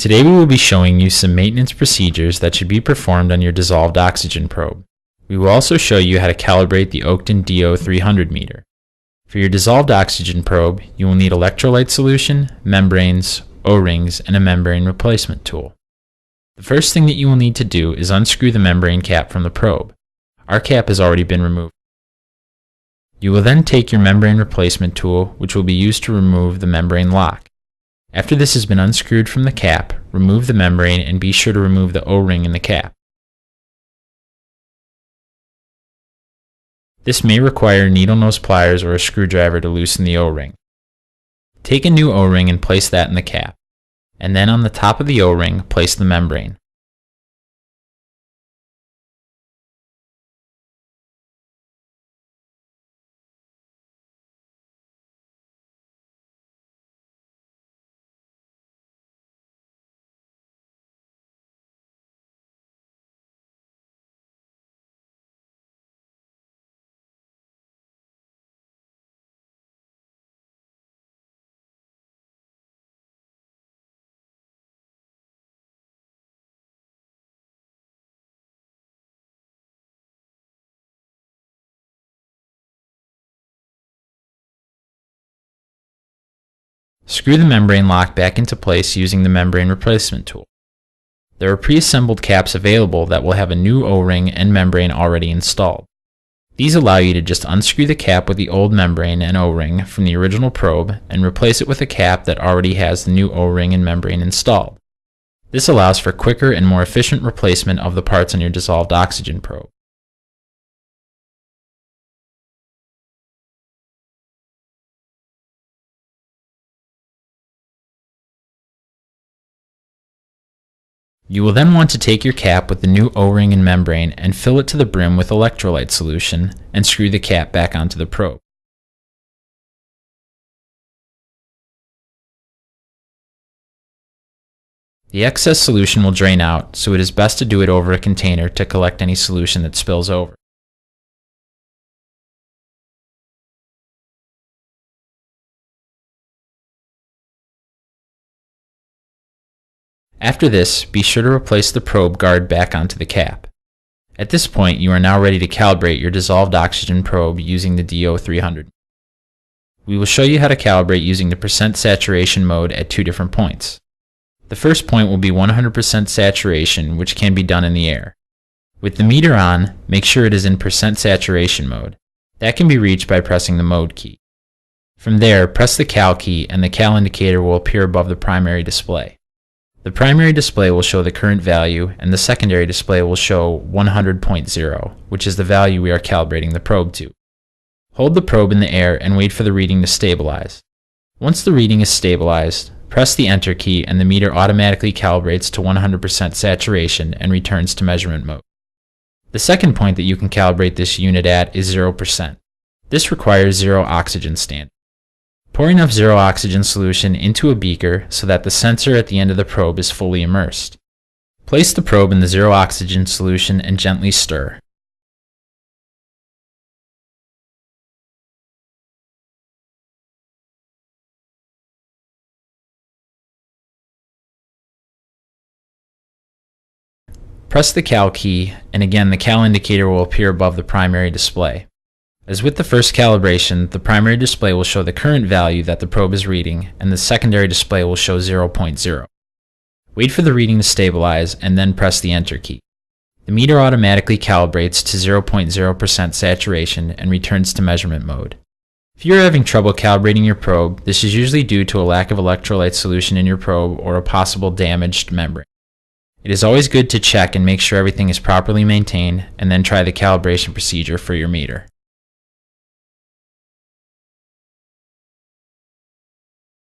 Today we will be showing you some maintenance procedures that should be performed on your dissolved oxygen probe. We will also show you how to calibrate the Oakton DO300 meter. For your dissolved oxygen probe, you will need electrolyte solution, membranes, O-rings, and a membrane replacement tool. The first thing that you will need to do is unscrew the membrane cap from the probe. Our cap has already been removed. You will then take your membrane replacement tool, which will be used to remove the membrane lock. After this has been unscrewed from the cap, remove the membrane and be sure to remove the O-ring in the cap. This may require needle nose pliers or a screwdriver to loosen the O-ring. Take a new O-ring and place that in the cap, and then on the top of the O-ring, place the membrane. Screw the membrane lock back into place using the membrane replacement tool. There are pre-assembled caps available that will have a new O-ring and membrane already installed. These allow you to just unscrew the cap with the old membrane and O-ring from the original probe and replace it with a cap that already has the new O-ring and membrane installed. This allows for quicker and more efficient replacement of the parts on your dissolved oxygen probe. You will then want to take your cap with the new O-ring and membrane and fill it to the brim with electrolyte solution and screw the cap back onto the probe. The excess solution will drain out, so it is best to do it over a container to collect any solution that spills over. After this, be sure to replace the probe guard back onto the cap. At this point, you are now ready to calibrate your dissolved oxygen probe using the DO300. We will show you how to calibrate using the percent saturation mode at two different points. The first point will be 100% saturation, which can be done in the air. With the meter on, make sure it is in percent saturation mode. That can be reached by pressing the mode key. From there, press the cal key and the cal indicator will appear above the primary display. The primary display will show the current value, and the secondary display will show 100.0, which is the value we are calibrating the probe to. Hold the probe in the air and wait for the reading to stabilize. Once the reading is stabilized, press the enter key and the meter automatically calibrates to 100% saturation and returns to measurement mode. The second point that you can calibrate this unit at is 0%. This requires zero oxygen standard. Pour enough zero oxygen solution into a beaker so that the sensor at the end of the probe is fully immersed. Place the probe in the zero oxygen solution and gently stir. Press the cal key, and again the cal indicator will appear above the primary display. As with the first calibration, the primary display will show the current value that the probe is reading, and the secondary display will show 0.0. Wait for the reading to stabilize, and then press the enter key. The meter automatically calibrates to 0.0% saturation and returns to measurement mode. If you are having trouble calibrating your probe, this is usually due to a lack of electrolyte solution in your probe or a possible damaged membrane. It is always good to check and make sure everything is properly maintained, and then try the calibration procedure for your meter.